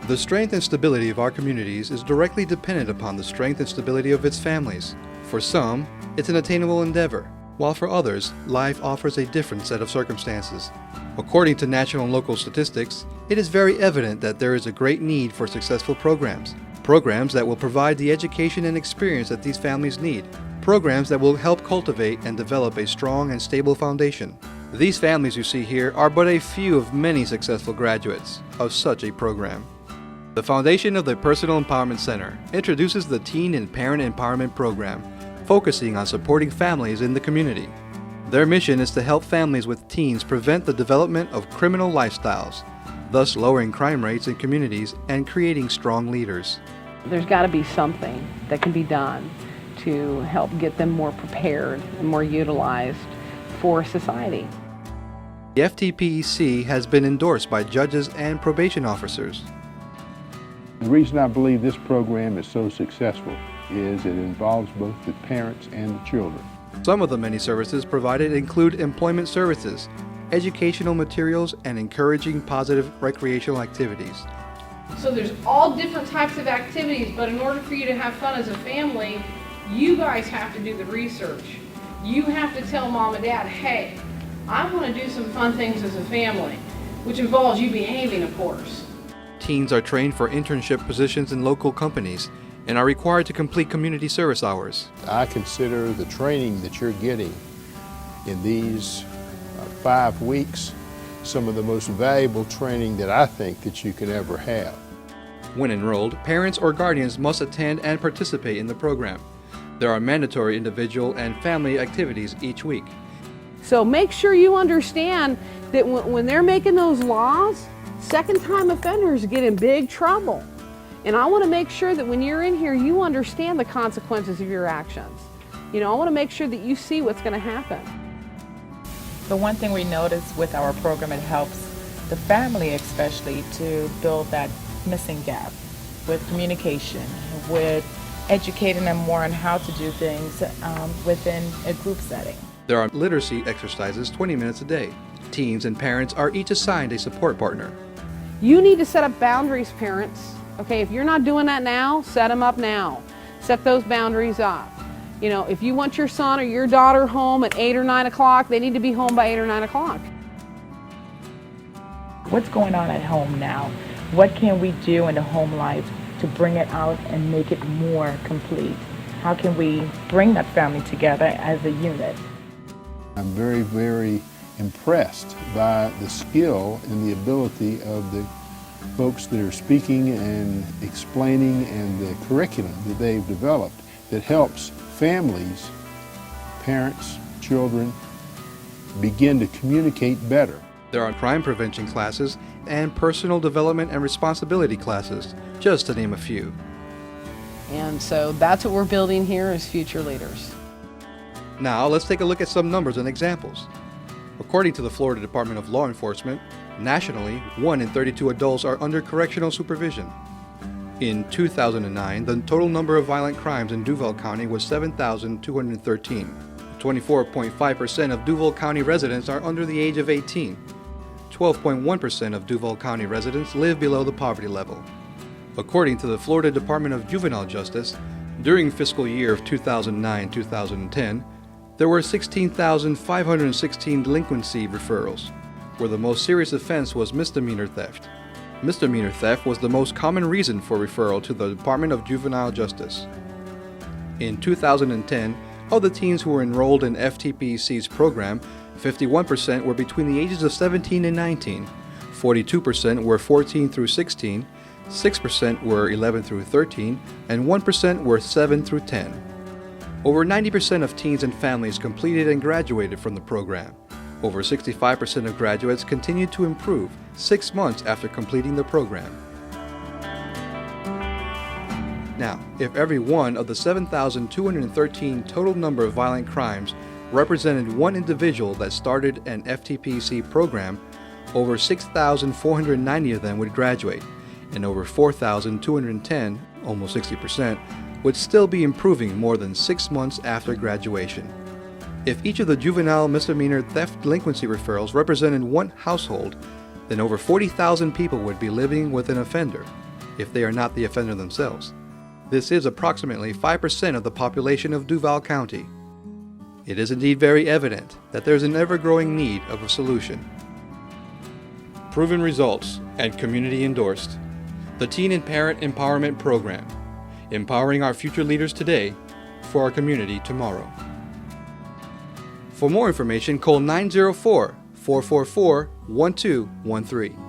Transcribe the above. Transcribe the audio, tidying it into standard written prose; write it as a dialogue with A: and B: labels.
A: The strength and stability of our communities is directly dependent upon the strength and stability of its families. For some, it's an attainable endeavor, while for others, life offers a different set of circumstances. According to national and local statistics, it is very evident that there is a great need for successful programs that will provide the education and experience that these families need, programs that will help cultivate and develop a strong and stable foundation. These families you see here are but a few of many successful graduates of such a program. The foundation of the Personal Empowerment Center introduces the Teen and Parent Empowerment Program, focusing on supporting families in the community. Their mission is to help families with teens prevent the development of criminal lifestyles, thus lowering crime rates in communities and creating strong leaders.
B: There's got to be something that can be done to help get them more prepared and more utilized for society.
A: The FTPEC has been endorsed by judges and probation officers.
C: The reason I believe this program is so successful is it involves both the parents and the children.
A: Some of the many services provided include employment services, educational materials, and encouraging positive recreational activities.
D: So there's all different types of activities, but in order for you to have fun as a family, you guys have to do the research. You have to tell mom and dad, hey, I want to do some fun things as a family, which involves you behaving, of course.
A: Teens are trained for internship positions in local companies and are required to complete community service hours.
C: I consider the training that you're getting in these 5 weeks some of the most valuable training that I think that you can ever have.
A: When enrolled, parents or guardians must attend and participate in the program. There are mandatory individual and family activities each week.
B: So make sure you understand that when they're making those laws, second-time offenders get in big trouble. And I want to make sure that when you're in here, you understand the consequences of your actions. You know, I want to make sure that you see what's going to happen.
E: The one thing we notice with our program, it helps the family especially to build that missing gap with communication, with educating them more on how to do things within a group setting.
A: There are literacy exercises 20 minutes a day. Teens and parents are each assigned a support partner.
B: You need to set up boundaries, parents. Okay, if you're not doing that now, set them up now. Set those boundaries up. You know, if you want your son or your daughter home at 8 or 9 o'clock, they need to be home by 8 or 9 o'clock.
E: What's going on at home now? What can we do in the home life to bring it out and make it more complete? How can we bring that family together as a unit?
C: I'm very, very impressed by the skill and the ability of the folks that are speaking and explaining and the curriculum that they've developed that helps families, parents, children begin to communicate better.
A: There are crime prevention classes and personal development and responsibility classes, just to name a few.
B: And so that's what we're building here as future leaders.
A: Now let's take a look at some numbers and examples. According to the Florida Department of Law Enforcement, nationally, 1 in 32 adults are under correctional supervision. In 2009, the total number of violent crimes in Duval County was 7,213. 24.5% of Duval County residents are under the age of 18. 12.1% of Duval County residents live below the poverty level. According to the Florida Department of Juvenile Justice, during fiscal year of 2009-2010, there were 16,516 delinquency referrals, where the most serious offense was misdemeanor theft. Misdemeanor theft was the most common reason for referral to the Department of Juvenile Justice. In 2010, of the teens who were enrolled in FTPEC's program, 51% were between the ages of 17 and 19, 42% were 14 through 16, 6% were 11 through 13, and 1% were 7 through 10. Over 90% of teens and families completed and graduated from the program. Over 65% of graduates continued to improve 6 months after completing the program. Now, if every one of the 7,213 total number of violent crimes represented one individual that started an FTPEC program, over 6,490 of them would graduate, and over 4,210, almost 60%, would still be improving more than 6 months after graduation. If each of the juvenile misdemeanor theft delinquency referrals represented one household, then over 40,000 people would be living with an offender. if they are not the offender themselves. This is approximately 5% of the population of Duval County. It is indeed very evident that there is an ever-growing need of a solution. Proven results and community endorsed. The Teen and Parent Empowerment Program, empowering our future leaders today for our community tomorrow. For more information, call 904-444-1213.